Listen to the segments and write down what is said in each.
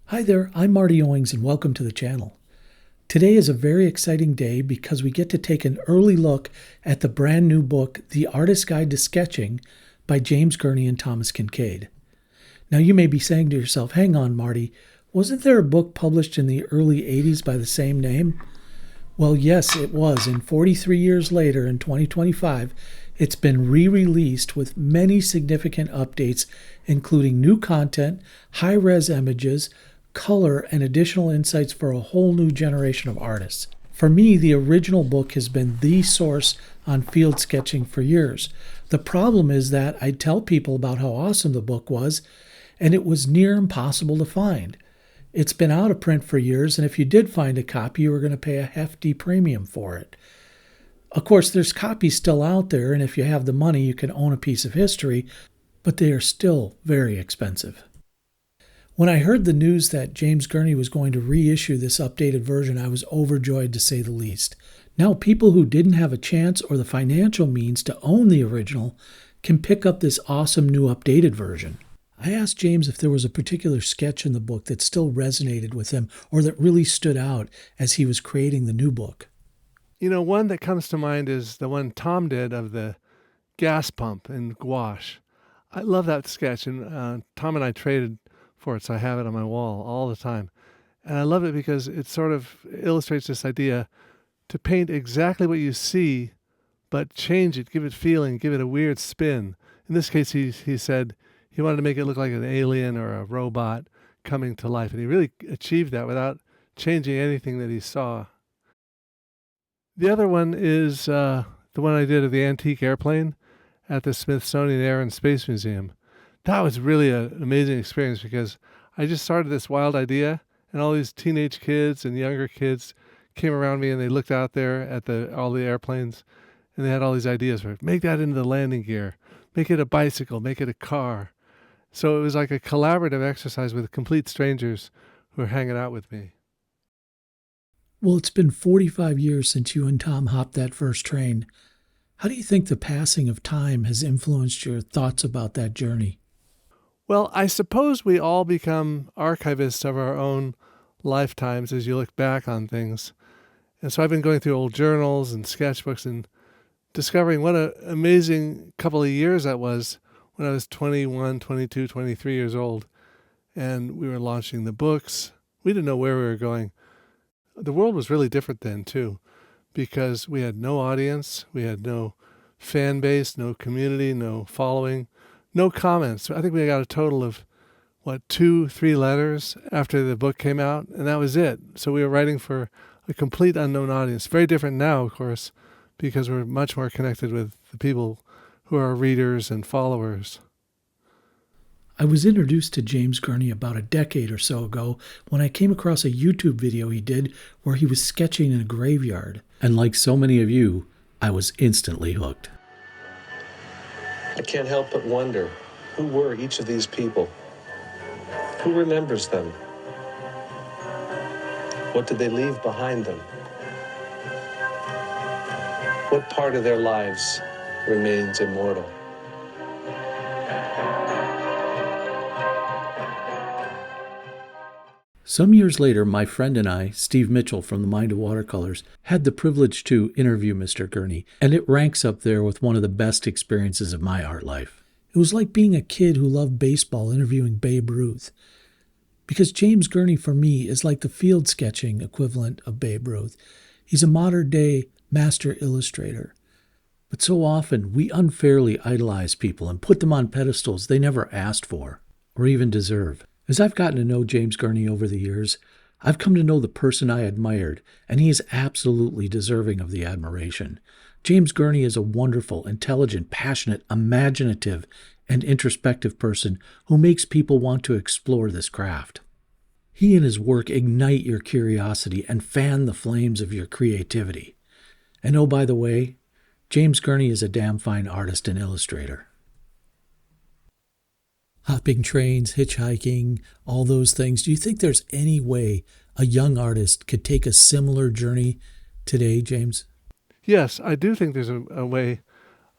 Hi there, I'm Marty Owings and welcome to the channel. Today is a very exciting day because we get to take an early look at the brand new book, The Artist's Guide to Sketching by James Gurney and Thomas Kinkade. Now you may be saying to yourself, hang on Marty, wasn't there a book published in the early 80s by the same name? Well, yes, it was, and 43 years later in 2025, it's been re-released with many significant updates, including new content, high-res images, color, and additional insights for a whole new generation of artists. For me, the original book has been the source on field sketching for years. The problem is that I tell people about how awesome the book was, and it was near impossible to find. It's been out of print for years, and if you did find a copy, you were going to pay a hefty premium for it. Of course, there's copies still out there, and if you have the money, you can own a piece of history, but they are still very expensive. When I heard the news that James Gurney was going to reissue this updated version, I was overjoyed to say the least. Now, people who didn't have a chance or the financial means to own the original can pick up this awesome new updated version. I asked James if there was a particular sketch in the book that still resonated with him or that really stood out as he was creating the new book. You know, one that comes to mind is the one Tom did of the gas pump in gouache. I love that sketch, and Tom and I traded for it, so I have it on my wall all the time. And I love it because it sort of illustrates this idea to paint exactly what you see, but change it, give it feeling, give it a weird spin. In this case, he said he wanted to make it look like an alien or a robot coming to life, and he really achieved that without changing anything that he saw. The other one is the one I did of the antique airplane at the Smithsonian Air and Space Museum. That was really an amazing experience because I just started this wild idea, and all these teenage kids and younger kids came around me, and they looked out there at all the airplanes, and they had all these ideas for make that into the landing gear, make it a bicycle, make it a car. So it was like a collaborative exercise with complete strangers who were hanging out with me. Well, it's been 45 years since you and Tom hopped that first train. How do you think the passing of time has influenced your thoughts about that journey? Well, I suppose we all become archivists of our own lifetimes as you look back on things. And so I've been going through old journals and sketchbooks and discovering what an amazing couple of years that was when I was 21, 22, 23 years old. And we were launching the books. We didn't know where we were going. The world was really different then, too, because we had no audience, we had no fan base, no community, no following, no comments. I think we got a total of, 2-3 letters after the book came out, and that was it. So we were writing for a complete unknown audience. Very different now, of course, because we're much more connected with the people who are readers and followers. I was introduced to James Gurney about a decade or so ago when I came across a YouTube video he did where he was sketching in a graveyard. And like so many of you, I was instantly hooked. I can't help but wonder, who were each of these people? Who remembers them? What did they leave behind them? What part of their lives remains immortal? Some years later, my friend and I, Steve Mitchell from the Mind of Watercolors, had the privilege to interview Mr. Gurney, and it ranks up there with one of the best experiences of my art life. It was like being a kid who loved baseball interviewing Babe Ruth. Because James Gurney, for me, is like the field sketching equivalent of Babe Ruth. He's a modern-day master illustrator. But so often, we unfairly idolize people and put them on pedestals they never asked for or even deserve. As I've gotten to know James Gurney over the years, I've come to know the person I admired, and he is absolutely deserving of the admiration. James Gurney is a wonderful, intelligent, passionate, imaginative, and introspective person who makes people want to explore this craft. He and his work ignite your curiosity and fan the flames of your creativity. And oh, by the way, James Gurney is a damn fine artist and illustrator. Hopping trains, hitchhiking, all those things. Do you think there's any way a young artist could take a similar journey today, James? Yes, I do think there's a way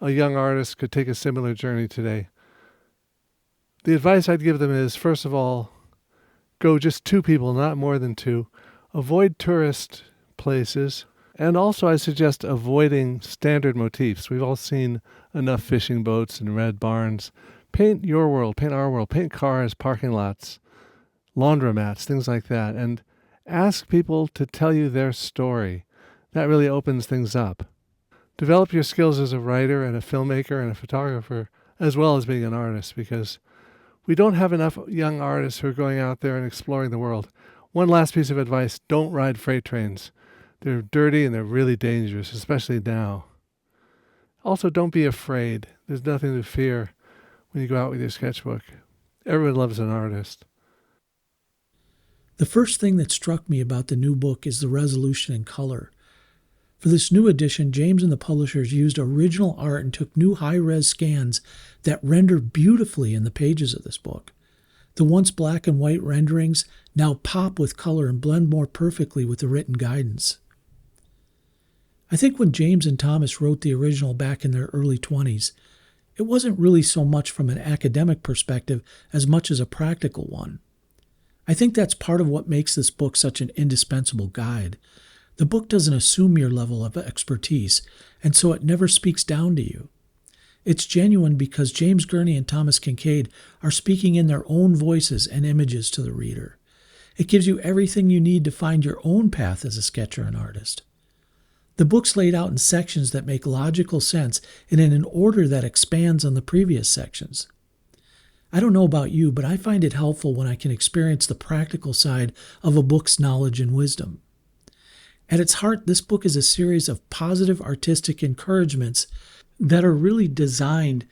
a young artist could take a similar journey today. The advice I'd give them is, first of all, Go just 2 people, not more than 2. Avoid tourist places. And also I suggest avoiding standard motifs. We've all seen enough fishing boats and red barns. Paint your world, paint our world, paint cars, parking lots, laundromats, things like that. And ask people to tell you their story. That really opens things up. Develop your skills as a writer and a filmmaker and a photographer, as well as being an artist, because we don't have enough young artists who are going out there and exploring the world. One last piece of advice: don't ride freight trains. They're dirty and they're really dangerous, especially now. Also, don't be afraid. There's nothing to fear when you go out with your sketchbook. Everyone loves an artist. The first thing that struck me about the new book is the resolution and color. For this new edition, James and the publishers used original art and took new high-res scans that render beautifully in the pages of this book. The once black and white renderings now pop with color and blend more perfectly with the written guidance. I think when James and Thomas wrote the original back in their early 20s, it wasn't really so much from an academic perspective as much as a practical one. I think that's part of what makes this book such an indispensable guide. The book doesn't assume your level of expertise, and so it never speaks down to you. It's genuine because James Gurney and Thomas Kinkade are speaking in their own voices and images to the reader. It gives you everything you need to find your own path as a sketcher and artist. The book's laid out in sections that make logical sense and in an order that expands on the previous sections. I don't know about you, but I find it helpful when I can experience the practical side of a book's knowledge and wisdom. At its heart, this book is a series of positive artistic encouragements that are really designed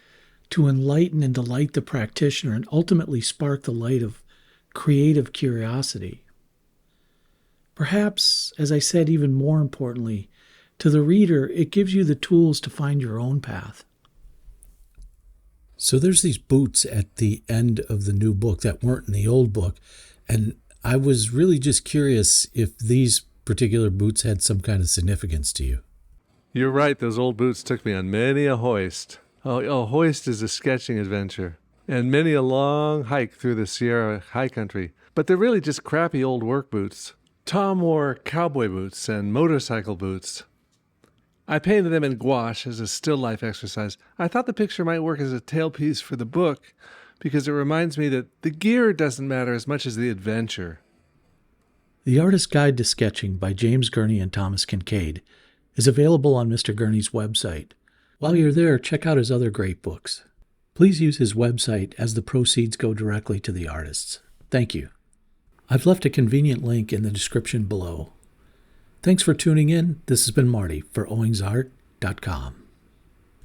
to enlighten and delight the practitioner and ultimately spark the light of creative curiosity. Perhaps, as I said, even more importantly, to the reader, it gives you the tools to find your own path. So there's these boots at the end of the new book that weren't in the old book, and I was really just curious if these particular boots had some kind of significance to you. You're right, those old boots took me on many a hoist. A hoist is a sketching adventure, and many a long hike through the Sierra high country. But they're really just crappy old work boots. Tom wore cowboy boots and motorcycle boots. I painted them in gouache as a still life exercise. I thought the picture might work as a tailpiece for the book because it reminds me that the gear doesn't matter as much as the adventure. The Artist's Guide to Sketching by James Gurney and Thomas Kinkade is available on Mr. Gurney's website. While you're there, check out his other great books. Please use his website as the proceeds go directly to the artists. Thank you. I've left a convenient link in the description below. Thanks for tuning in. This has been Marty for owingsart.com.